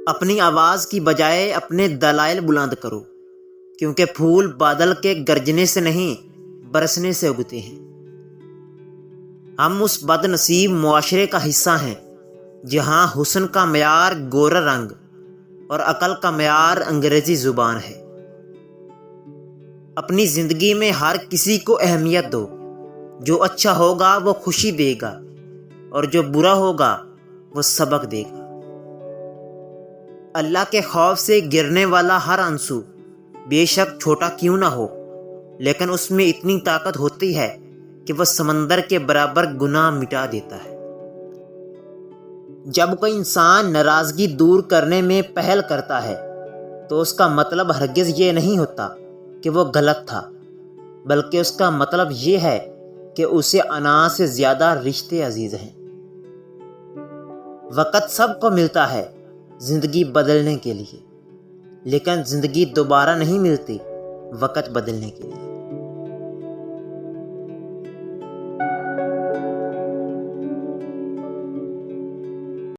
اپنی آواز کی بجائے اپنے دلائل بلند کرو، کیونکہ پھول بادل کے گرجنے سے نہیں برسنے سے اگتے ہیں۔ ہم اس بد نصیب معاشرے کا حصہ ہیں جہاں حسن کا معیار گورا رنگ اور عقل کا معیار انگریزی زبان ہے۔ اپنی زندگی میں ہر کسی کو اہمیت دو، جو اچھا ہوگا وہ خوشی دے گا اور جو برا ہوگا وہ سبق دے گا۔ اللہ کے خوف سے گرنے والا ہر آنسو بے شک چھوٹا کیوں نہ ہو، لیکن اس میں اتنی طاقت ہوتی ہے کہ وہ سمندر کے برابر گناہ مٹا دیتا ہے۔ جب کوئی انسان ناراضگی دور کرنے میں پہل کرتا ہے تو اس کا مطلب ہرگز یہ نہیں ہوتا کہ وہ غلط تھا، بلکہ اس کا مطلب یہ ہے کہ اسے انا سے زیادہ رشتے عزیز ہیں۔ وقت سب کو ملتا ہے زندگی بدلنے کے لیے، لیکن زندگی دوبارہ نہیں ملتی وقت بدلنے کے لیے۔